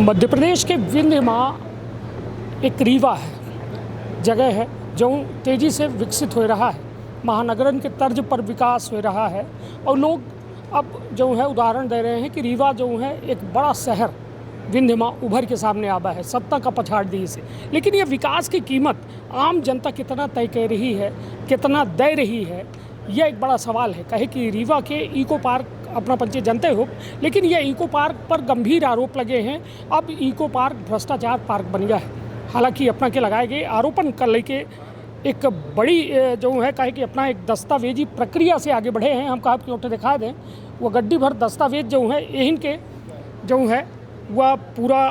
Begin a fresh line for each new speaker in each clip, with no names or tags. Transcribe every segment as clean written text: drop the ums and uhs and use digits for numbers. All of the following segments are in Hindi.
मध्य प्रदेश के विंध्य में एक रीवा है, जगह है जो तेज़ी से विकसित हो रहा है, महानगरन के तर्ज पर विकास हो रहा है। और लोग अब जो है उदाहरण दे रहे हैं कि रीवा जो है एक बड़ा शहर विंध्य में उभर के सामने आवा है, सत्ता का पछाड़ दी इसे। लेकिन ये विकास की कीमत आम जनता कितना तय कर रही है, कितना दे रही है, यह एक बड़ा सवाल है। कहे कि रीवा के इको पार्क अपना परिचय जानते हो, लेकिन यह इको पार्क पर गंभीर आरोप लगे हैं। अब इको पार्क भ्रष्टाचार पार्क बन गया है। हालांकि अपना के लगाए गए आरोपन कर लेके एक बड़ी जो है कहे कि अपना एक दस्तावेजी प्रक्रिया से आगे बढ़े हैं। हम कहा कि उठे दिखा दें, वो गड्डी भर दस्तावेज जो है यहीं के जो है वह पूरा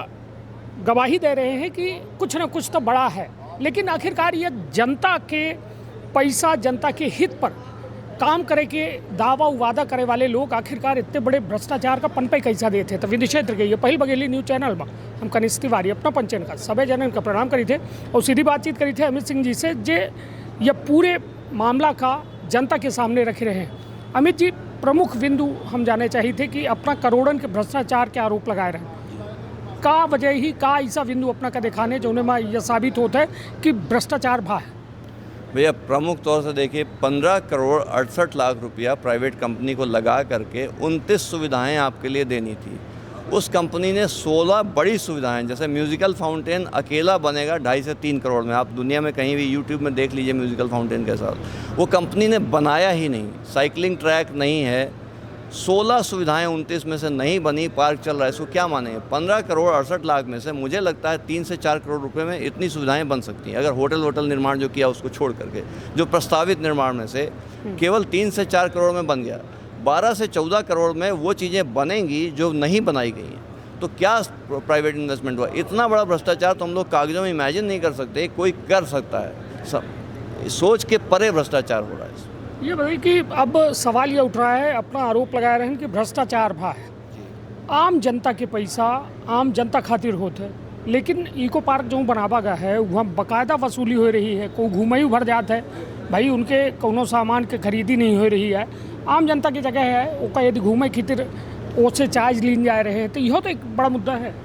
गवाही दे रहे हैं कि कुछ ना कुछ तो बड़ा है। लेकिन आखिरकार ये जनता के पैसा, जनता के हित पर काम करे के दावा वादा करे वाले लोग आखिरकार इतने बड़े भ्रष्टाचार का पनपे कैसा देते थे। तो विधि क्षेत्र के ये पहल बघेली न्यूज़ चैनल में हम कनिष्ठ तिवारी अपना पंचन का सभी जनन का प्रणाम करी थे और सीधी बातचीत करी थे अमित सिंह जी से, जे ये पूरे मामला का जनता के सामने रख रहे हैं। अमित जी, प्रमुख बिंदु हम जाने चाहिए थे कि अपना करोड़न के भ्रष्टाचार के आरोप लगाए रहे, का वजह ही का ऐसा बिंदु अपना का दिखाने जो उन्हें यह साबित होता है कि भ्रष्टाचार भा है।
भैया प्रमुख तौर से देखिए, 15 करोड़ 68 लाख रुपया प्राइवेट कंपनी को लगा करके 29 सुविधाएं आपके लिए देनी थी। उस कंपनी ने 16 बड़ी सुविधाएं, जैसे म्यूज़िकल फाउंटेन अकेला बनेगा 2.5 से 3 करोड़ में। आप दुनिया में कहीं भी यूट्यूब में देख लीजिए म्यूज़िकल फाउंटेन के साथ, वो कंपनी ने बनाया ही नहीं। साइकिलिंग ट्रैक नहीं है, 16 सुविधाएं 29 में से नहीं बनी, पार्क चल रहा है। इसको क्या मानेंगे? 15 करोड़ 68 लाख में से मुझे लगता है 3 से 4 करोड़ रुपए में इतनी सुविधाएं बन सकती हैं। अगर होटल निर्माण जो किया उसको छोड़ करके, जो प्रस्तावित निर्माण में से केवल 3 से 4 करोड़ में बन गया, 12 से 14 करोड़ में वो चीज़ें बनेंगी जो नहीं बनाई गई हैं। तो क्या प्राइवेट इन्वेस्टमेंट हुआ? इतना बड़ा भ्रष्टाचार तो हम लोग कागजों में इमेजिन नहीं कर सकते कोई कर सकता है। सब सोच के परे भ्रष्टाचार हो रहा है।
ये बताइए कि अब सवाल ये उठ रहा है, अपना आरोप लगा रहे हैं कि भ्रष्टाचार भा है, आम जनता के पैसा आम जनता खातिर होते है। लेकिन इको पार्क जो बनावा गया है वहाँ बाकायदा वसूली हो रही है, कोई घूमे भर जाता है भाई, उनके कोनो सामान के खरीदी नहीं हो रही है। आम जनता की जगह है, वो यदि घूमे खातिर उससे चार्ज लीन जा रहे हैं, तो यह तो एक बड़ा मुद्दा है।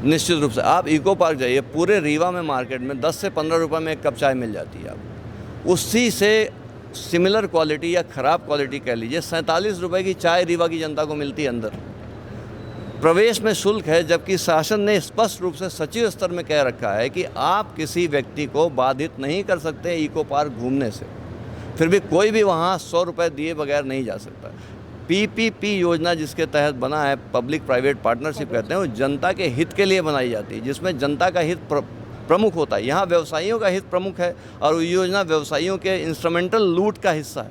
निश्चित रूप से आप इको पार्क जाइए, पूरे रीवा में मार्केट में 10 से 15 रुपये में एक कप चाय मिल जाती है। आप उसी से सिमिलर क्वालिटी या ख़राब क्वालिटी कह लीजिए 47 रुपये की चाय रीवा की जनता को मिलती है। अंदर प्रवेश में शुल्क है, जबकि शासन ने स्पष्ट रूप से सचिव स्तर में कह रखा है कि आप किसी व्यक्ति को बाधित नहीं कर सकते इको पार्क घूमने से। फिर भी कोई भी वहाँ 100 रुपये दिए बगैर नहीं जा सकता। PPP योजना जिसके तहत बना है, पब्लिक प्राइवेट पार्टनरशिप कहते हैं, वो जनता के हित के लिए बनाई जाती है, जिसमें जनता का हित प्रमुख होता है। यहाँ व्यवसायियों का हित प्रमुख है और ये योजना व्यवसायियों के इंस्ट्रूमेंटल लूट का हिस्सा है।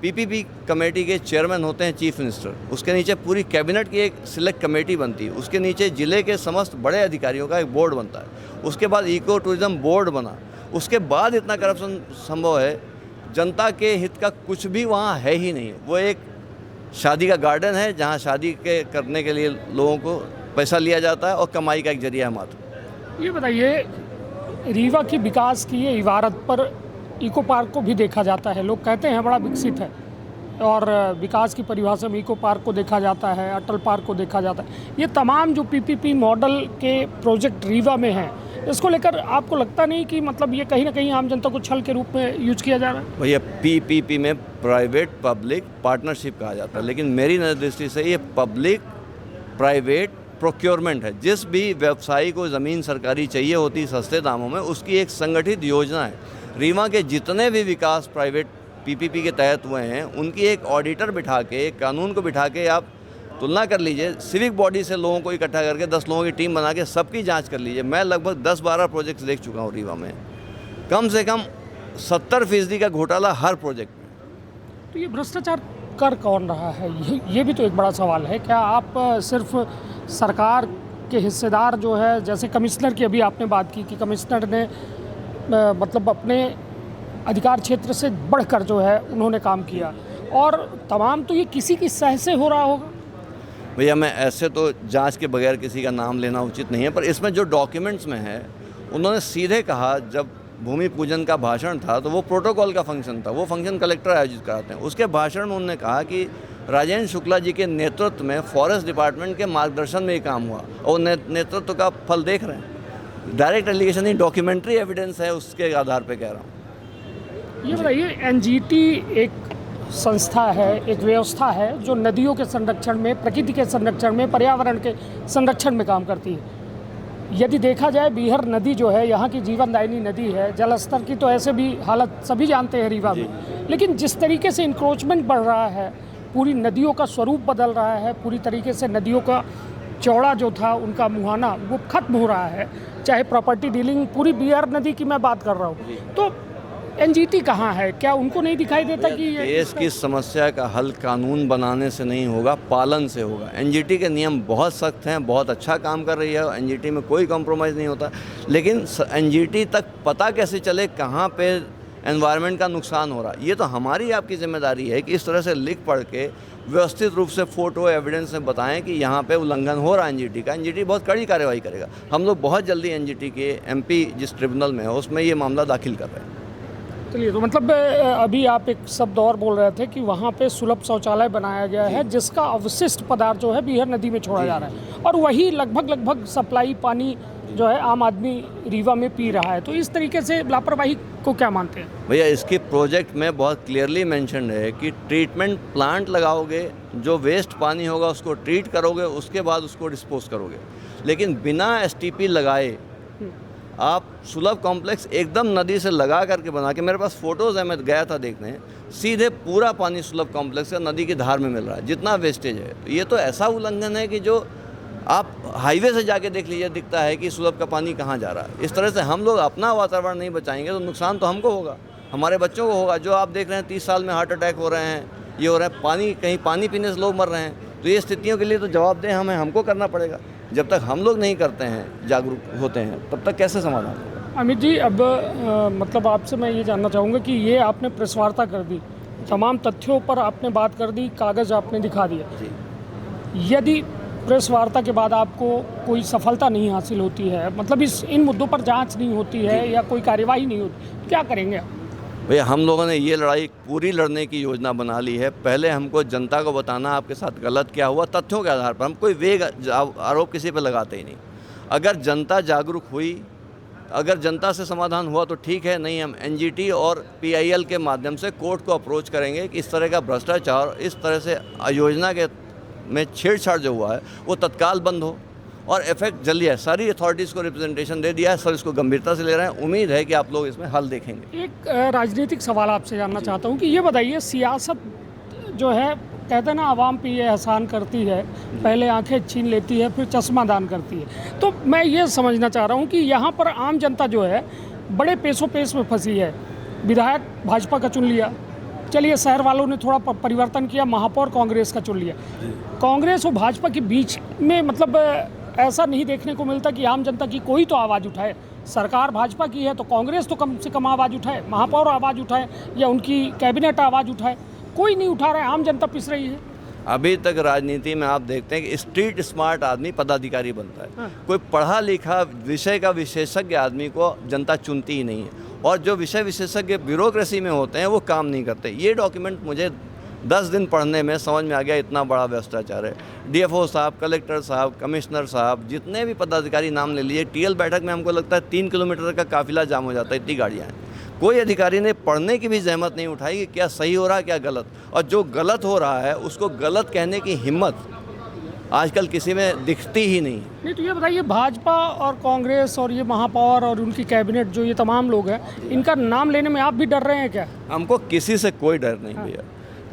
PPP कमेटी के चेयरमैन होते हैं चीफ मिनिस्टर, उसके नीचे पूरी कैबिनेट की एक सिलेक्ट कमेटी बनती है, उसके नीचे ज़िले के समस्त बड़े अधिकारियों का एक बोर्ड बनता है, उसके बाद इको टूरिज्म बोर्ड बना, उसके बाद इतना करप्शन संभव है। जनता के हित का कुछ भी वहाँ है ही नहीं। वो एक शादी का गार्डन है जहाँ शादी के करने के लिए लोगों को पैसा लिया जाता है और कमाई का एक जरिया है मात्र।
ये बताइए, रीवा की विकास की ये इबारत पर इको पार्क को भी देखा जाता है। लोग कहते हैं बड़ा विकसित है, और विकास की परिभाषा में इको पार्क को देखा जाता है, अटल पार्क को देखा जाता है। ये तमाम जो PPP मॉडल के प्रोजेक्ट रीवा में हैं, इसको लेकर आपको लगता नहीं कि मतलब ये कहीं ना कहीं आम जनता को छल के रूप में यूज किया जा रहा है?
भैया PPP में प्राइवेट पब्लिक पार्टनरशिप कहा जाता है, लेकिन मेरी नज़र दृष्टि से ये पब्लिक प्राइवेट प्रोक्योरमेंट है। जिस भी व्यवसायी को ज़मीन सरकारी चाहिए होती सस्ते दामों में, उसकी एक संगठित योजना है। रीवा के जितने भी विकास प्राइवेट PPP के तहत हुए हैं, उनकी एक ऑडिटर बिठा के, एक कानून को बिठा के आप तुलना कर लीजिए। सिविक बॉडी से लोगों को इकट्ठा करके 10 लोगों की टीम बना के सबकी जांच कर लीजिए। मैं लगभग 10-12 प्रोजेक्ट्स देख चुका हूँ रीवा में, कम से कम 70% का घोटाला हर प्रोजेक्ट में।
तो ये भ्रष्टाचार कर कौन रहा है, ये भी तो एक बड़ा सवाल है। क्या आप सिर्फ सरकार के हिस्सेदार जो है, जैसे कमिश्नर की अभी आपने बात की कि कमिश्नर ने मतलब अपने अधिकार क्षेत्र से बढ़कर जो है उन्होंने काम किया, और तमाम तो ये किसी की सह से हो रहा होगा?
भैया मैं ऐसे तो जांच के बगैर किसी का नाम लेना उचित नहीं है, पर इसमें जो डॉक्यूमेंट्स में है, उन्होंने सीधे कहा, जब भूमि पूजन का भाषण था तो वो प्रोटोकॉल का फंक्शन था, वो फंक्शन कलेक्टर आयोजित कराते हैं। उसके भाषण में उन्होंने कहा कि राजेंद्र शुक्ला जी के नेतृत्व में फॉरेस्ट डिपार्टमेंट के मार्गदर्शन में ये काम हुआ और नेतृत्व का फल देख रहे हैं। डायरेक्ट एलिगेशन नहीं, डॉक्यूमेंट्री एविडेंस है, उसके आधार पे कह रहा हूँ।
ये बताइए, एनजीटी एक संस्था है, एक व्यवस्था है जो नदियों के संरक्षण में, प्रकृति के संरक्षण में, पर्यावरण के संरक्षण में काम करती है। यदि देखा जाए, बीहर नदी जो है यहाँ की जीवनदायिनी नदी है। जल स्तर की तो ऐसे भी हालत सभी जानते हैं रीवा में, लेकिन जिस तरीके से इंक्रोचमेंट बढ़ रहा है, पूरी नदियों का स्वरूप बदल रहा है, पूरी तरीके से नदियों का चौड़ा जो था उनका मुहाना वो खत्म हो रहा है। चाहे प्रॉपर्टी डीलिंग, पूरी बीहर नदी की मैं बात कर रहा हूँ, तो एनजीटी कहाँ है? क्या उनको नहीं दिखाई देता कि
देश की समस्या का हल कानून बनाने से नहीं होगा, पालन से होगा। एनजीटी के नियम बहुत सख्त हैं, बहुत अच्छा काम कर रही है, एनजीटी में कोई कॉम्प्रोमाइज़ नहीं होता, लेकिन एनजीटी तक पता कैसे चले कहाँ पे एनवायरनमेंट का नुकसान हो रहा है। ये तो हमारी आपकी जिम्मेदारी है कि इस तरह से लिख पढ़ के व्यवस्थित रूप से फ़ोटो एविडेंस में बताएं कि यहाँ पे उल्लंघन हो रहा है एनजीटी का। एनजीटी बहुत कड़ी कार्रवाई करेगा। हम लोग बहुत जल्दी एनजीटी के एमपी जिस ट्रिब्यूनल में है उसमें ये मामला दाखिल कर रहे हैं।
चलिए, तो मतलब अभी आप एक शब्द और बोल रहे थे कि वहाँ पे सुलभ शौचालय बनाया गया है जिसका अवशिष्ट पदार्थ जो है बीहर नदी में छोड़ा जा रहा है, और वही लगभग सप्लाई पानी जो है आम आदमी रीवा में पी रहा है। तो इस तरीके से लापरवाही को क्या मानते हैं?
भैया, इसके प्रोजेक्ट में बहुत क्लियरली मेंशन्ड है कि ट्रीटमेंट प्लांट लगाओगे, जो वेस्ट पानी होगा उसको ट्रीट करोगे, उसके बाद उसको डिस्पोज करोगे, लेकिन बिना एसटीपी लगाए आप सुलभ कॉम्प्लेक्स एकदम नदी से लगा करके बना के, मेरे पास फ़ोटोज़ है, मैं गया था देखने, सीधे पूरा पानी सुलभ कॉम्प्लेक्स का नदी की धार में मिल रहा है, जितना वेस्टेज है। ये तो ऐसा उल्लंघन है कि जो आप हाईवे से जाके देख लीजिए, दिखता है कि सुलभ का पानी कहाँ जा रहा है। इस तरह से हम लोग अपना वातावरण नहीं बचाएंगे तो नुकसान तो हमको होगा, हमारे बच्चों को होगा। जो आप देख रहे हैं 30 साल में हार्ट अटैक हो रहे हैं, ये हो रहा है, पानी कहीं पानी पीने से लोग मर रहे हैं, तो ये स्थितियों के लिए तो जवाबदेह हमको करना पड़ेगा। जब तक हम लोग नहीं करते हैं, जागरूक होते हैं, तब तक कैसे समाधान होगा?
अमित जी, अब मतलब आपसे मैं ये जानना चाहूँगा कि ये आपने प्रेस वार्ता कर दी, तमाम तथ्यों पर आपने बात कर दी, कागज़ आपने दिखा दिया। यदि प्रेस वार्ता के बाद आपको कोई सफलता नहीं हासिल होती है, मतलब इन मुद्दों पर जांच नहीं होती है या कोई कार्यवाही नहीं होती, क्या करेंगे आप?
भैया, हम लोगों ने ये लड़ाई पूरी लड़ने की योजना बना ली है। पहले हमको जनता को बताना आपके साथ गलत क्या हुआ, तथ्यों के आधार पर। हम कोई वेग आरोप किसी पे लगाते ही नहीं। अगर जनता जागरूक हुई, अगर जनता से समाधान हुआ तो ठीक है, नहीं हम एनजीटी और पीआईएल के माध्यम से कोर्ट को अप्रोच करेंगे कि इस तरह का भ्रष्टाचार, इस तरह से योजना के में छेड़छाड़ जो हुआ है वो तत्काल बंद हो और इफेक्ट जल्दी है। सारी अथॉरिटीज़ को रिप्रेजेंटेशन दे दिया है, सर इसको गंभीरता से ले रहे हैं। उम्मीद है कि आप लोग इसमें हल देखेंगे।
एक राजनीतिक सवाल आपसे जानना चाहता हूँ कि ये बताइए, सियासत जो है, कहते हैं ना, आवाम पे ये एहसान करती है, पहले आंखें छीन लेती है, फिर चश्मा दान करती है। तो मैं ये समझना चाह रहा हूँ कि यहाँ पर आम जनता जो है बड़े पेशों पेश में फंसी है। विधायक भाजपा का चुन लिया, चलिए शहर वालों ने थोड़ा परिवर्तन किया, महापौर कांग्रेस का चुन लिया। कांग्रेस और भाजपा के बीच में मतलब ऐसा नहीं देखने को मिलता कि आम जनता की कोई तो आवाज़ उठाए। सरकार भाजपा की है तो कांग्रेस तो कम से कम आवाज़ उठाए, महापौर आवाज़ उठाए या उनकी कैबिनेट आवाज़ उठाए। कोई नहीं उठा रहा है, आम जनता पिस रही है।
अभी तक राजनीति में आप देखते हैं कि स्ट्रीट स्मार्ट आदमी पदाधिकारी बनता है।
हाँ।
कोई पढ़ा लिखा विषय का विशेषज्ञ आदमी को जनता चुनती ही नहीं है, और जो विषय विशेषज्ञ ब्यूरोक्रेसी में होते हैं वो काम नहीं करते। ये डॉक्यूमेंट मुझे 10 दिन पढ़ने में समझ में आ गया, इतना बड़ा भ्रष्टाचार है। डीएफओ साहब, कलेक्टर साहब, कमिश्नर साहब, जितने भी पदाधिकारी नाम ले लिए, टीएल बैठक में हमको लगता है 3 किलोमीटर का काफिला जाम हो जाता है, इतनी गाड़ियाँ हैं। कोई अधिकारी ने पढ़ने की भी जहमत नहीं उठाई कि क्या सही हो रहा है क्या गलत, और जो गलत हो रहा है उसको गलत कहने की हिम्मत आजकल किसी में दिखती ही नहीं।
तो ये बताइए, भाजपा और कांग्रेस और ये महापौर और उनकी कैबिनेट, जो ये तमाम लोग हैं, इनका नाम लेने में आप भी डर रहे हैं क्या?
हमको किसी से कोई डर नहीं भैया।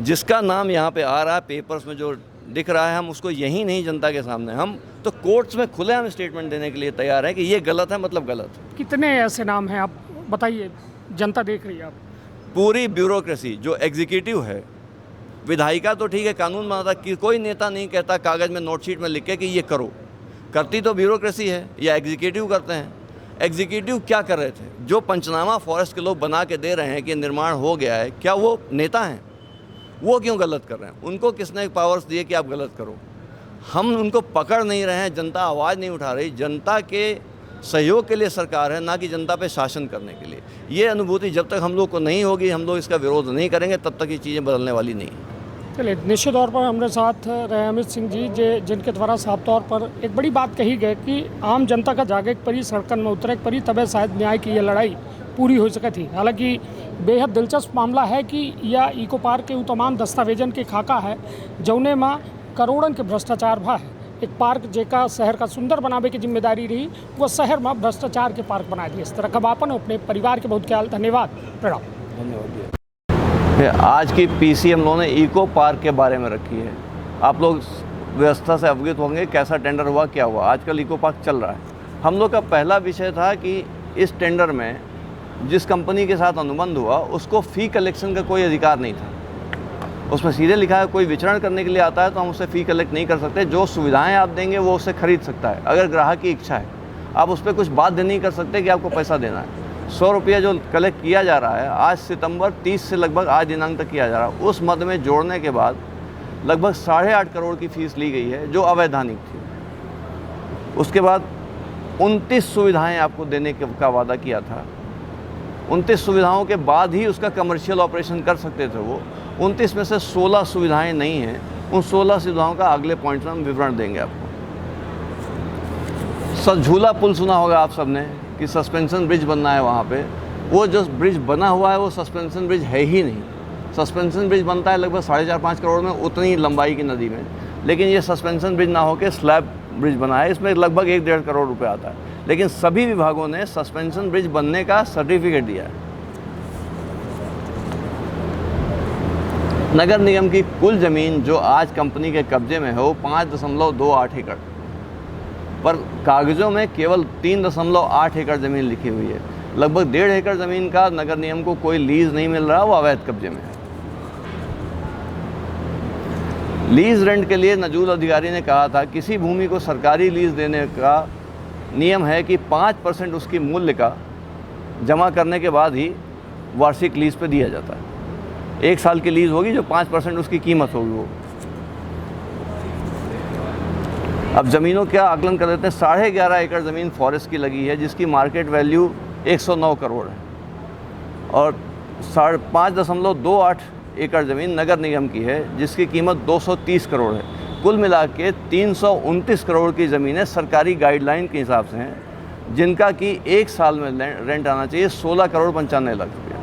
जिसका नाम यहाँ पे आ रहा है, पेपर्स में जो दिख रहा है, हम उसको यही नहीं जनता के सामने, हम तो कोर्ट्स में खुले हम स्टेटमेंट देने के लिए तैयार हैं कि ये गलत है, मतलब गलत।
कितने ऐसे नाम हैं आप बताइए, जनता देख रही है आप।
पूरी ब्यूरोक्रेसी जो एग्जीक्यूटिव है, विधायिका तो ठीक है कानून बनाता, कि कोई नेता नहीं कहता कागज़ में नोटशीट में लिख के कि ये करो, करती तो ब्यूरोक्रेसी है या एग्जीक्यूटिव करते हैं। एग्जीक्यूटिव क्या कर रहे थे? जो पंचनामा फॉरेस्ट के लोग बना के दे रहे हैं कि निर्माण हो गया है, क्या वो नेता हैं? वो क्यों गलत कर रहे हैं? उनको किसने पावर्स दिए कि आप गलत करो? हम उनको पकड़ नहीं रहे हैं, जनता आवाज़ नहीं उठा रही। जनता के सहयोग के लिए सरकार है, ना कि जनता पे शासन करने के लिए। ये अनुभूति जब तक हम लोग को नहीं होगी, हम लोग इसका विरोध नहीं करेंगे, तब तक ये चीज़ें बदलने वाली नहीं।
चलिए, निश्चित तौर पर हमारे साथ रहे अमित सिंह जी जिनके द्वारा साफ तौर पर एक बड़ी बात कही गई कि आम जनता का जागे परी सड़कन में उतरे परी तबे शायद न्याय की ये लड़ाई पूरी हो सके थी। हालांकि बेहद दिलचस्प मामला है कि यह इको पार्क के तमाम दस्तावेजन के खाका है जौने में करोड़न के भ्रष्टाचार भा है। एक पार्क जेका शहर का सुंदर बनावे की जिम्मेदारी रही, वो शहर में भ्रष्टाचार के पार्क बना दिए। इस तरह का आपन अपने परिवार के बहुत ख्याल। धन्यवाद, प्रणाम।
धन्यवाद। आज की पीसी हम लोगों ने इको पार्क के बारे में रखी है। आप लोग व्यवस्था से अवगत होंगे कैसा टेंडर हुआ, क्या हुआ। आजकल इको पार्क चल रहा है। हम लोग का पहला विषय था कि इस टेंडर में जिस कंपनी के साथ अनुबंध हुआ उसको फ़ी कलेक्शन का कोई अधिकार नहीं था। उसमें सीधे लिखा है कोई विचरण करने के लिए आता है तो हम उससे फ़ी कलेक्ट नहीं कर सकते। जो सुविधाएं आप देंगे वो उससे खरीद सकता है। अगर ग्राहक की इच्छा है, आप उस पर कुछ बाध्य नहीं कर सकते कि आपको पैसा देना है। 100 रुपया जो कलेक्ट किया जा रहा है आज सितंबर 30 से लगभग आज दिनांक तक किया जा रहा है, उस मद में जोड़ने के बाद लगभग 8.5 करोड़ की फ़ीस ली गई है जो अवैधानिक थी। उसके बाद 29 सुविधाएं आपको देने का वादा किया था। 29 सुविधाओं के बाद ही उसका कमर्शियल ऑपरेशन कर सकते थे वो। 29 में से 16 सुविधाएं नहीं हैं। उन 16 सुविधाओं का अगले पॉइंट में हम विवरण देंगे आपको। झूला पुल सुना होगा आप सबने कि सस्पेंशन ब्रिज बनना है वहाँ पे। वो जो ब्रिज बना हुआ है वो सस्पेंशन ब्रिज है ही नहीं। सस्पेंशन ब्रिज बनता है लगभग 4.5 करोड़ में, उतनी लंबाई की नदी में, लेकिन ये सस्पेंशन ब्रिज ना होकर स्लैब ब्रिज बना है। इसमें लगभग 1-1.5 करोड़ रुपए आता है। लेकिन सभी विभागों ने सस्पेंशन ब्रिज बनने का सर्टिफिकेट दिया है। नगर निगम की कुल ज़मीन जो आज कंपनी के कब्जे में है वो 5.28 एकड़, पर कागज़ों में केवल 3.8 एकड़ ज़मीन लिखी हुई है। लगभग 1.5 एकड़ ज़मीन का नगर निगम को कोई लीज़ नहीं मिल रहा, वो अवैध कब्जे में है। लीज़ रेंट के लिए नजूल अधिकारी ने कहा था किसी भूमि को सरकारी लीज़ देने का नियम है कि 5% उसकी मूल्य का जमा करने के बाद ही वार्षिक लीज़ पे दिया जाता है। 1 साल की लीज़ होगी जो 5% उसकी कीमत होगी वो। अब ज़मीनों का आकलन कर लेते हैं। 11.5 एकड़ ज़मीन फॉरेस्ट की लगी है जिसकी मार्केट वैल्यू 109 करोड़ है, और 5.28 एकड़ ज़मीन नगर निगम की है जिसकी कीमत 230 करोड़ है। कुल मिला के 329 करोड़ की ज़मीनें सरकारी गाइडलाइन के हिसाब से हैं, जिनका कि 1 साल में रेंट आना चाहिए 16 करोड़ 95 लाख रुपया,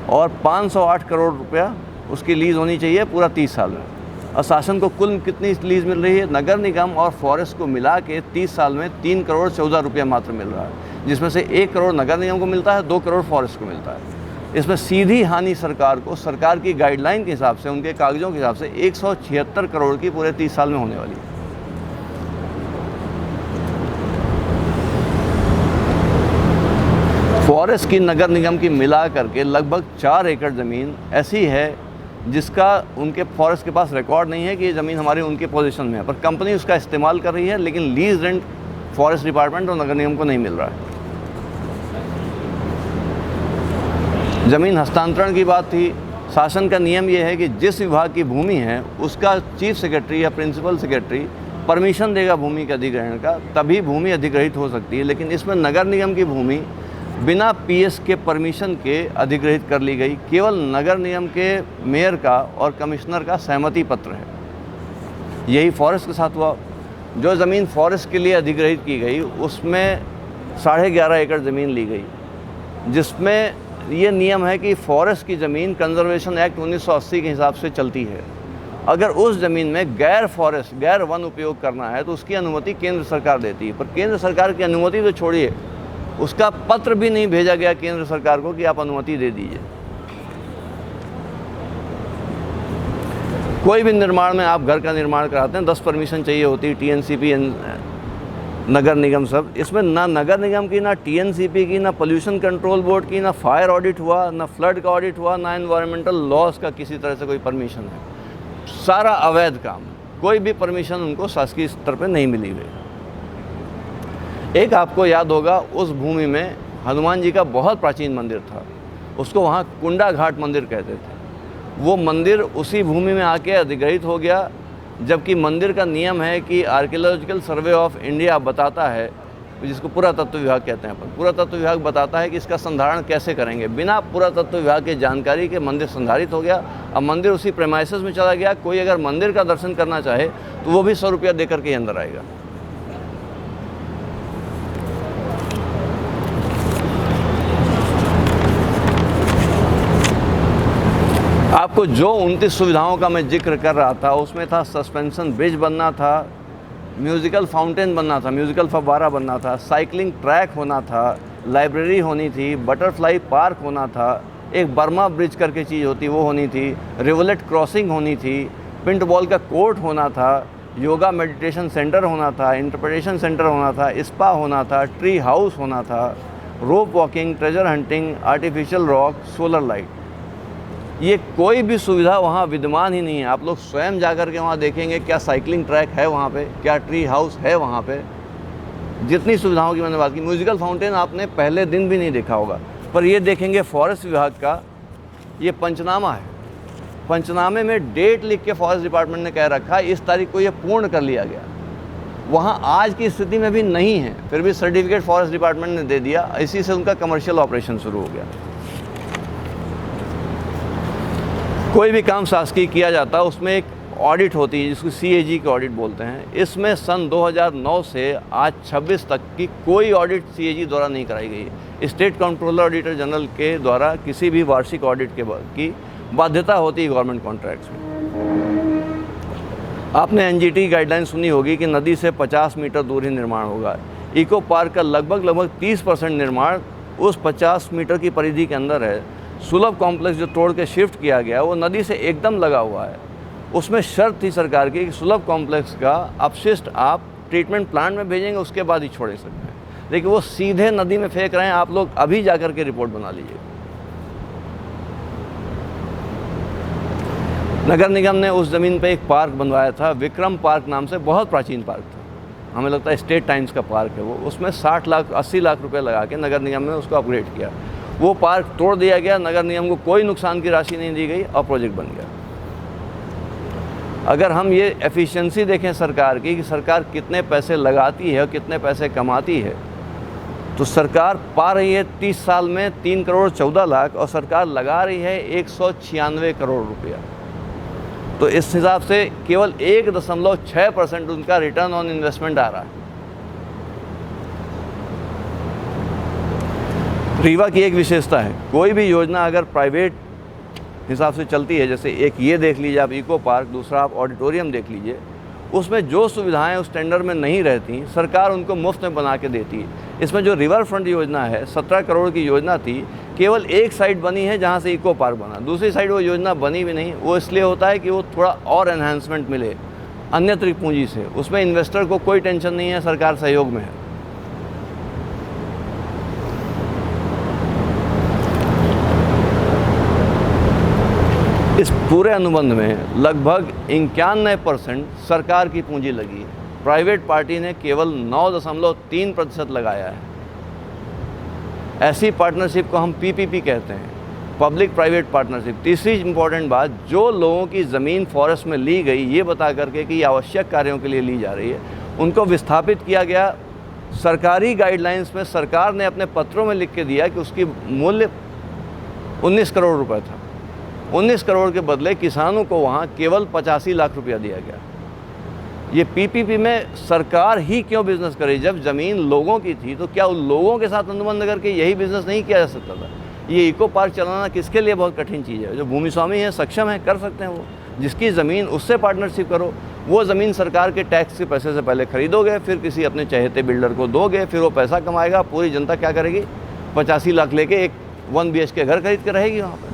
और 508 करोड़ रुपया उसकी लीज़ होनी चाहिए पूरा 30 साल में। और शासन को कुल कितनी लीज़ मिल रही है? नगर निगम और फॉरेस्ट को मिला के 30 साल में 3 करोड़ 14 रुपया मात्र मिल रहा है, जिसमें से 1 करोड़ नगर निगम को मिलता है, 2 करोड़ फॉरेस्ट को मिलता है। इसमें सीधी हानि सरकार को, सरकार की गाइडलाइन के हिसाब से, उनके कागज़ों के हिसाब से 176 करोड़ की पूरे 30 साल में होने वाली है। फॉरेस्ट की नगर निगम की मिला करके लगभग 4 एकड़ ज़मीन ऐसी है जिसका उनके फॉरेस्ट के पास रिकॉर्ड नहीं है कि ये ज़मीन हमारी उनके पोजीशन में है, पर कंपनी उसका इस्तेमाल कर रही है, लेकिन लीज रेंट फॉरेस्ट डिपार्टमेंट और नगर निगम को नहीं मिल रहा है। ज़मीन हस्तांतरण की बात थी। शासन का नियम ये है कि जिस विभाग की भूमि है उसका चीफ सेक्रेटरी या प्रिंसिपल सेक्रेटरी परमिशन देगा भूमि के अधिग्रहण का, तभी भूमि अधिग्रहित हो सकती है। लेकिन इसमें नगर निगम की भूमि बिना पीएस के परमिशन के अधिग्रहित कर ली गई। केवल नगर निगम के मेयर का और कमिश्नर का सहमति पत्र है। यही फॉरेस्ट के साथ हुआ। जो ज़मीन फॉरेस्ट के लिए अधिग्रहित की गई उसमें 11.5 एकड़ ज़मीन ली गई, जिसमें ये नियम है कि फॉरेस्ट की ज़मीन कंजर्वेशन एक्ट 1980 के हिसाब से चलती है। अगर उस ज़मीन में गैर फॉरेस्ट, गैर वन उपयोग करना है तो उसकी अनुमति केंद्र सरकार देती है। पर केंद्र सरकार की अनुमति तो छोड़िए, उसका पत्र भी नहीं भेजा गया केंद्र सरकार को कि आप अनुमति दे दीजिए। कोई भी निर्माण में आप घर का निर्माण कराते हैं 10 परमिशन चाहिए होती है, टीएनसीपी, नगर निगम सब। इसमें ना नगर निगम की, ना टीएनसीपी की, ना पोल्यूशन कंट्रोल बोर्ड की, ना फायर ऑडिट हुआ, ना फ्लड का ऑडिट हुआ, ना एनवायरमेंटल लॉज का किसी तरह से कोई परमिशन है। सारा अवैध काम, कोई भी परमिशन उनको शासकीय स्तर पर नहीं मिली हुई। एक आपको याद होगा, उस भूमि में हनुमान जी का बहुत प्राचीन मंदिर था, उसको वहाँ कुंडा घाट मंदिर कहते थे। वो मंदिर उसी भूमि में आके अधिग्रहित हो गया, जबकि मंदिर का नियम है कि आर्कियोलॉजिकल सर्वे ऑफ इंडिया बताता है जिसको पुरातत्व विभाग कहते हैं अपन। पुरातत्व विभाग बताता है कि इसका संधारण कैसे करेंगे। बिना पुरातत्व विभाग की जानकारी के मंदिर संधारित हो गया। अब मंदिर उसी प्रेमाइसेस में चला गया। कोई अगर मंदिर का दर्शन करना चाहे तो वो भी 100 रुपया दे करके अंदर आएगा। आपको जो 29 सुविधाओं का मैं जिक्र कर रहा था उसमें था सस्पेंशन ब्रिज बनना था, म्यूज़िकल फाउंटेन बनना था, म्यूज़िकल फव्वारा बनना था, साइकिलिंग ट्रैक होना था, लाइब्रेरी होनी थी, बटरफ्लाई पार्क होना था, एक बर्मा ब्रिज करके चीज़ होती वो होनी थी, रिवलेट क्रॉसिंग होनी थी, पिंट बॉल का कोर्ट होना था, योगा मेडिटेशन सेंटर होना था, इंटरप्रिटेशन सेंटर होना था, स्पा होना था, ट्री हाउस होना था, rope walking, treasure hunting, artificial rock, solar light. ये कोई भी सुविधा वहाँ विद्यमान ही नहीं है। आप लोग स्वयं जाकर के वहाँ देखेंगे क्या साइकिलिंग ट्रैक है वहाँ पे, क्या ट्री हाउस है वहाँ पे। जितनी सुविधाओं की मैंने बात की, म्यूज़िकल फाउंटेन आपने पहले दिन भी नहीं देखा होगा। पर ये देखेंगे फॉरेस्ट विभाग का ये पंचनामा है। पंचनामे में डेट लिख के फॉरेस्ट डिपार्टमेंट ने कह रखा है इस तारीख को ये पूर्ण कर लिया गया। वहाँ आज की स्थिति में भी नहीं है, फिर भी सर्टिफिकेट फॉरेस्ट डिपार्टमेंट ने दे दिया। इसी से उनका कमर्शियल ऑपरेशन शुरू हो गया। कोई भी काम शासकीय किया जाता है उसमें एक ऑडिट होती है जिसको CAG की ऑडिट बोलते हैं। इसमें सन 2009 से आज 26 तक की कोई ऑडिट CAG द्वारा नहीं कराई गई है। स्टेट कंट्रोलर ऑडिटर जनरल के द्वारा किसी भी वार्षिक ऑडिट की बाध्यता होती है गवर्नमेंट कॉन्ट्रैक्ट्स में। आपने NGT गाइडलाइन सुनी होगी कि नदी से 50 मीटर दूर ही निर्माण होगा। इको पार्क का लगभग 30% निर्माण उस 50 मीटर की परिधि के अंदर है। सुलभ कॉम्प्लेक्स जो तोड़ के शिफ्ट किया गया वो नदी से एकदम लगा हुआ है। उसमें शर्त थी सरकार की कि सुलभ कॉम्प्लेक्स का अपशिष्ट आप ट्रीटमेंट प्लांट में भेजेंगे, उसके बाद ही छोड़ सकते हैं। लेकिन वो सीधे नदी में फेंक रहे हैं। आप लोग अभी जाकर के रिपोर्ट बना लीजिए। नगर निगम ने उस ज़मीन पे एक पार्क बनवाया था, विक्रम पार्क नाम से, बहुत प्राचीन पार्क था। हमें लगता है स्टेट टाइम्स का पार्क है वो। उसमें 60 लाख 80 लाख रुपए लगा के नगर निगम ने उसको अपग्रेड किया। वो पार्क तोड़ दिया गया, नगर निगम को कोई नुकसान की राशि नहीं दी गई और प्रोजेक्ट बन गया। अगर हम ये एफिशिएंसी देखें सरकार की कि सरकार कितने पैसे लगाती है और कितने पैसे कमाती है, तो सरकार पा रही है 30 साल में 3 करोड़ 14 लाख और सरकार लगा रही है 196 करोड़ रुपया। तो इस हिसाब से केवल 1.6% उनका रिटर्न ऑन इन्वेस्टमेंट आ रहा है। रीवा की एक विशेषता है, कोई भी योजना अगर प्राइवेट हिसाब से चलती है, जैसे एक ये देख लीजिए आप इको पार्क, दूसरा आप ऑडिटोरियम देख लीजिए, उसमें जो सुविधाएं उस टेंडर में नहीं रहती सरकार उनको मुफ्त में बना के देती है। इसमें जो रिवर फ्रंट योजना है 17 करोड़ की योजना थी, केवल एक साइड बनी है जहाँ से इको पार्क बना, दूसरी साइड वो योजना बनी भी नहीं। वो इसलिए होता है कि वो थोड़ा और एनहांसमेंट मिले अन्यत्र पूंजी से। उसमें इन्वेस्टर को कोई टेंशन नहीं है, सरकार सहयोग में है। इस पूरे अनुबंध में लगभग 91% सरकार की पूंजी लगी है। प्राइवेट पार्टी ने केवल 9.3% लगाया है। ऐसी पार्टनरशिप को हम PPP कहते हैं, पब्लिक प्राइवेट पार्टनरशिप। तीसरी इंपॉर्टेंट बात, जो लोगों की ज़मीन फॉरेस्ट में ली गई ये बता करके कि आवश्यक कार्यों के लिए ली जा रही है, उनको विस्थापित किया गया। सरकारी गाइडलाइंस में सरकार ने अपने पत्रों में लिख के दिया कि उसकी मूल्य 19 करोड़ रुपए था। 19 करोड़ के बदले किसानों को वहाँ केवल 85 लाख रुपया दिया गया। ये PPP में सरकार ही क्यों बिजनेस करे? जब ज़मीन लोगों की थी तो क्या उन लोगों के साथ अनुबंध करके यही बिजनेस नहीं किया जा सकता था? ये इको पार्क चलाना किसके लिए बहुत कठिन चीज़ है। जो भूमि स्वामी है, सक्षम है, कर सकते हैं। वो जिसकी ज़मीन, उससे पार्टनरशिप करो। वो ज़मीन सरकार के टैक्स के पैसे से पहले खरीदोगे, फिर किसी अपने चहेते बिल्डर को दोगे, फिर वो पैसा कमाएगा। पूरी जनता क्या करेगी? 85 लाख लेके एक 1 BHK घर खरीद के रहेगी वहाँ पर।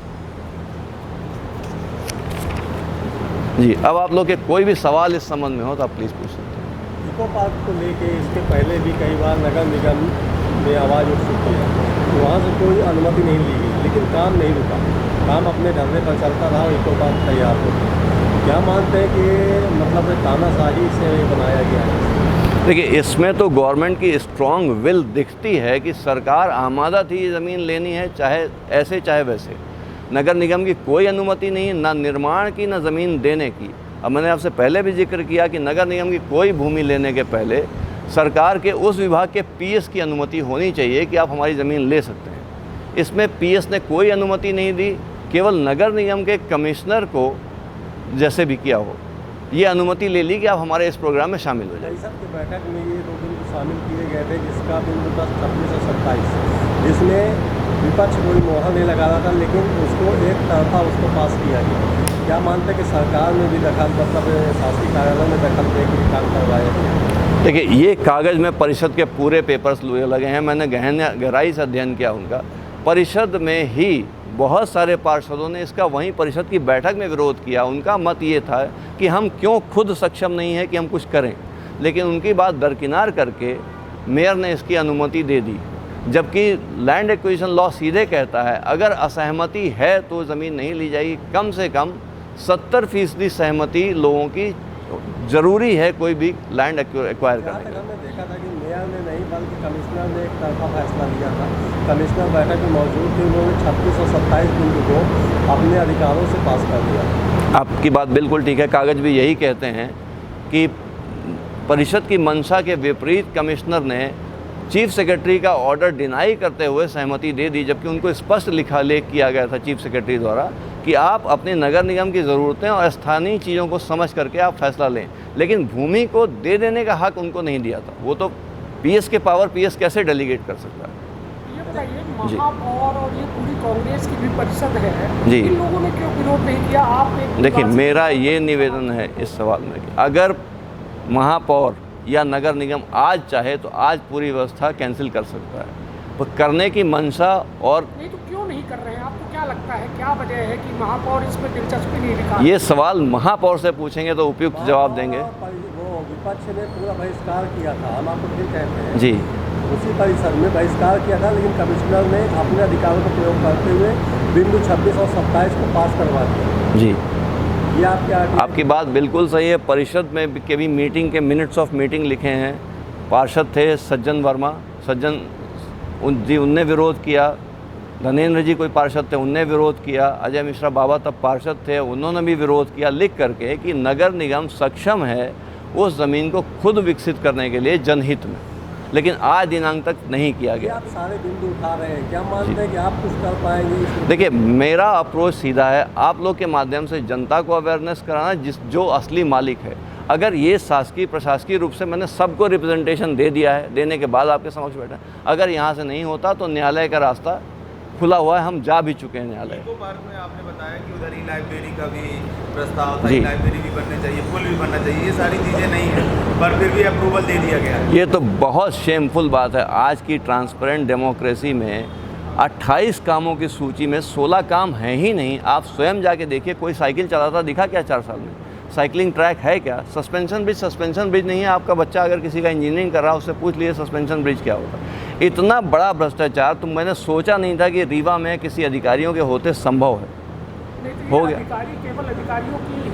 जी, अब आप लोग के कोई भी सवाल इस संबंध में हो तो आप प्लीज़ पूछ सकते हैं।
इको पार्क को लेके इसके पहले भी कई बार नगर निगम ने आवाज़ उठ चुकी है, तो वहाँ से कोई अनुमति नहीं ली गई, लेकिन काम नहीं रुका। काम अपने ढंग पर चलता रहा, इको पार्क तैयार हो गया। क्या मानते हैं कि मतलब तानाशाही से बनाया गया है?
देखिए, इसमें तो गवर्नमेंट की स्ट्रॉन्ग विल दिखती है कि सरकार आमादा थी ये ज़मीन लेनी है, चाहे ऐसे चाहे वैसे। नगर निगम की कोई अनुमति नहीं, ना निर्माण की, ना ज़मीन देने की। अब मैंने आपसे पहले भी जिक्र किया कि नगर निगम की कोई भूमि लेने के पहले सरकार के उस विभाग के पीएस की अनुमति होनी चाहिए कि आप हमारी ज़मीन ले सकते हैं। इसमें पीएस ने कोई अनुमति नहीं दी, केवल नगर निगम के कमिश्नर को जैसे भी किया हो ये अनुमति ले ली कि आप हमारे इस प्रोग्राम में शामिल हो जाइए।
परिषद की बैठक में ये 2 बिल शामिल किए गए थे, जिसका बिंदु था 26 और 27, जिसमें विपक्ष कोई मोहर नहीं लगा रहा था, लेकिन उसको एक तरफा उसको पास किया गया। क्या मानते हैं कि सरकार में भी दखल, मतलब शासकीय कार्यालय में दखल दे के काम करवाया गया?
देखिए, ये कागज़ में परिषद के पूरे पेपर्स लगे हैं, मैंने गहराई से अध्ययन किया उनका। परिषद में ही बहुत सारे पार्षदों ने इसका वहीं परिषद की बैठक में विरोध किया। उनका मत ये था कि हम क्यों खुद सक्षम नहीं है कि हम कुछ करें, लेकिन उनकी बात दरकिनार करके मेयर ने इसकी अनुमति दे दी। जबकि लैंड एक्विजिशन लॉ सीधे कहता है अगर असहमति है तो ज़मीन नहीं ली जाएगी। कम से कम 70% सहमति लोगों की ज़रूरी है कोई भी लैंड एक्वायर करने का।
हमने देखा था कि मेयर ने नहीं बल्कि कमिश्नर ने एक तरफा फैसला लिया था। कमिश्नर बैठक में मौजूद थे, उन्होंने 36 और 27 बिंदु को अपने अधिकारों से पास कर दिया।
आपकी बात बिल्कुल ठीक है, कागज़ भी यही कहते हैं कि परिषद की मंशा के विपरीत कमिश्नर ने चीफ सेक्रेटरी का ऑर्डर डिनाई करते हुए सहमति दे दी, जबकि उनको स्पष्ट लेख किया गया था चीफ सेक्रेटरी द्वारा कि आप अपने नगर निगम की ज़रूरतें और स्थानीय चीज़ों को समझ करके आप फैसला लें, लेकिन भूमि को दे देने का हक उनको नहीं दिया था। वो तो पीएस के पावर पीएस कैसे डेलीगेट कर सकता है?
ये बताइए, महापौर और ये पूरी कांग्रेस की भी परिषद है,
जी।
इन लोगों ने क्यों विरोध नहीं किया? आप
देखिए, मेरा ये निवेदन है इस सवाल में कि अगर महापौर या नगर निगम आज चाहे तो आज पूरी व्यवस्था कैंसिल कर सकता है। वो करने की मंशा और
नहीं तो क्यों नहीं कर रहे हैं? आपको क्या लगता है, क्या वजह है कि महापौर इसमें दिलचस्पी नहीं दिखा?
ये सवाल महापौर से पूछेंगे तो उपयुक्त जवाब देंगे।
वो विपक्ष ने पूरा बहिष्कार किया था, हम आपको फिर कहते हैं
जी,
उसी परिसर में बहिष्कार किया था, लेकिन कमिश्नर ने अपने अधिकारों का प्रयोग करते हुए बिंदु 26 और 27 को पास करवा दिया।
जी,
ये
आपकी बात बिल्कुल सही है। परिषद में के भी मीटिंग के मिनट्स ऑफ मीटिंग लिखे हैं। पार्षद थे सज्जन वर्मा, उनने विरोध किया। धनेन्द्र जी कोई पार्षद थे, उनने विरोध किया। अजय मिश्रा बाबा तब पार्षद थे, उन्होंने भी विरोध किया, लिख करके कि नगर निगम सक्षम है उस ज़मीन को खुद विकसित करने के लिए जनहित में, लेकिन आज दिनांक तक नहीं किया गया।
आप सारे बिंदु उठा रहे हैं, क्या मानते हैं कि आप कुछ कर पाएंगे?
देखिए, मेरा अप्रोच सीधा है, आप लोग के माध्यम से जनता को अवेयरनेस कराना, जो असली मालिक है। अगर ये शासकीय प्रशासकीय रूप से मैंने सबको रिप्रेजेंटेशन दे दिया है, देने के बाद आपके समक्ष बैठा, अगर यहाँ से नहीं होता तो न्यायालय का रास्ता खुला हुआ है, हम जा भी चुके हैं न्यायालय।
इको पार्क में आपने बताया कि उधर ही लाइब्रेरी का भी प्रस्ताव था,
जी।
लाइब्रेरी भी बननी चाहिए, पुल भी बनना चाहिए, ये सारी चीज़ें नहीं है, पर फिर भी अप्रूवल दे दिया गया है।
ये तो बहुत शेमफुल बात है। आज की ट्रांसपेरेंट डेमोक्रेसी में 28 कामों की सूची में 16 काम हैं ही नहीं। आप स्वयं जाके देखिए, कोई साइकिल चलाता दिखा क्या 4 साल में? साइकिलिंग ट्रैक है क्या? सस्पेंशन ब्रिज नहीं है। आपका बच्चा अगर किसी का इंजीनियरिंग कर रहा है, उससे पूछ लिए सस्पेंशन ब्रिज क्या होता है। इतना बड़ा भ्रष्टाचार तो मैंने सोचा नहीं था कि रीवा में किसी अधिकारियों के होते संभव है।
नहीं तो
हो
ये
गया।
अधिकारी केवल अधिकारियों की ही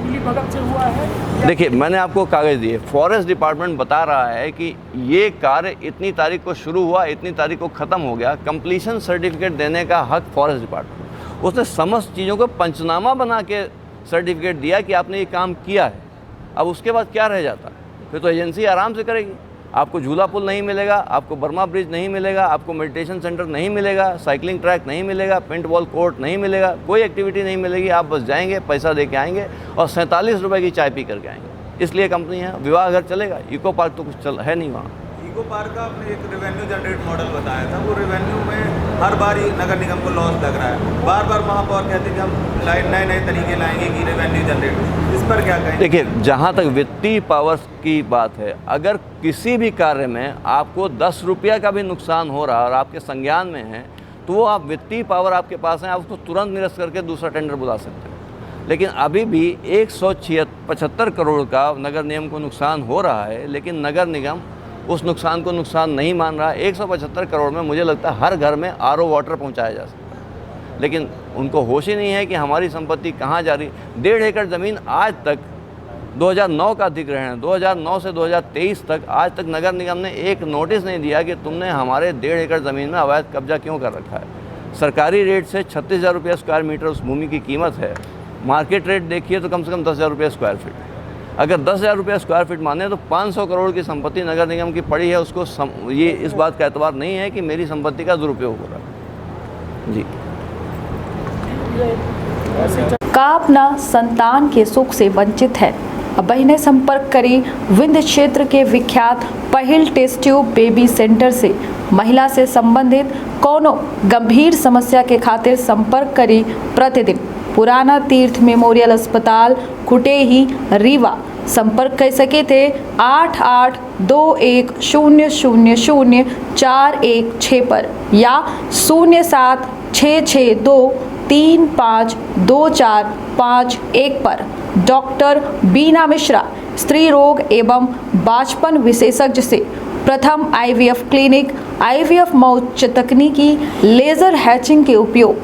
मिलीभगत से हुआ है या
देखिए, मैंने आपको कागज़ दिए, फॉरेस्ट डिपार्टमेंट बता रहा है कि ये कार्य इतनी तारीख को शुरू हुआ, इतनी तारीख को ख़त्म हो गया। कंप्लीशन सर्टिफिकेट देने का हक फॉरेस्ट डिपार्टमेंट, उसने समस्त चीज़ों को पंचनामा बना के सर्टिफिकेट दिया कि आपने ये काम किया है। अब उसके बाद क्या रह जाता? फिर तो एजेंसी आराम से करेगी। आपको झूला पुल नहीं मिलेगा, आपको बर्मा ब्रिज नहीं मिलेगा, आपको मेडिटेशन सेंटर नहीं मिलेगा, साइकिलिंग ट्रैक नहीं मिलेगा, पेंट बॉल कोर्ट नहीं मिलेगा, कोई एक्टिविटी नहीं मिलेगी। आप बस जाएंगे, पैसा दे के आएंगे और 47 रुपये की चाय पी करके आएंगे। इसलिए कंपनी है, विवाह घर चलेगा। इको पार्क तो कुछ है नहीं वहाँ।
इको पार्क का आपने एक रेवेन्यू जनरेट मॉडल बताया था, वो रेवेन्यू में हर बार ही नगर निगम को लॉस लग रहा है। बार बार महापौर कहते हैं कि हम नए तरीके लाएंगे कि रेवेन्यू जनरेट, इस पर क्या कहें?
देखिए, जहाँ तक वित्तीय पावर की बात है, अगर किसी भी कार्य में आपको 10 रुपया का भी नुकसान हो रहा है और आपके संज्ञान में है, तो वो आप वित्तीय पावर आपके पास है, आप उसको तुरंत निरस्त करके दूसरा टेंडर बुला सकते हैं। लेकिन अभी भी 175 करोड़ का नगर निगम को नुकसान हो रहा है, लेकिन नगर निगम उस नुकसान को नुकसान नहीं मान रहा। 175 करोड़ में मुझे लगता है हर घर में आरओ वाटर पहुंचाया जा सकता है, लेकिन उनको होश ही नहीं है कि हमारी संपत्ति कहाँ जा रही। 1.5 एकड़ ज़मीन आज तक 2009 का अधिग्रहण है, 2009 से 2023 तक आज तक नगर निगम ने एक नोटिस नहीं दिया कि तुमने हमारे 1.5 एकड़ ज़मीन में अवैध कब्जा क्यों कर रखा है। सरकारी रेट से 36,000 रुपये स्क्वायर मीटर उस भूमि की कीमत है। मार्केट रेट देखिए तो कम से कम 10,000 रुपये स्क्वायर फीट। अगर 10,000 रुपया स्क्वायर फीट माने तो 500 करोड़ की संपत्ति नगर निगम की पड़ी है, उसको ये इस बात का एतबार नहीं है कि मेरी संपत्ति का दुरुपयोग हो रहा है। जी।
का अपना संतान के सुख से वंचित है। अब बहिने संपर्क करी विंध्य क्षेत्र के विख्यात पहिल टेस्ट ट्यूब बेबी सेंटर से। महिला से संबंधित कोनो गंभीर समस्या के खातिर संपर्क करी प्रतिदिन पुराना तीर्थ मेमोरियल अस्पताल कुटेही रीवा। संपर्क कर सके थे 8821000416 पर या 0766235245 पर। डॉक्टर बीना मिश्रा स्त्री रोग एवं बांझपन विशेषज्ञ से प्रथम IVF क्लिनिक, IVF मौच तकनीकी, लेजर हैचिंग के उपयोग,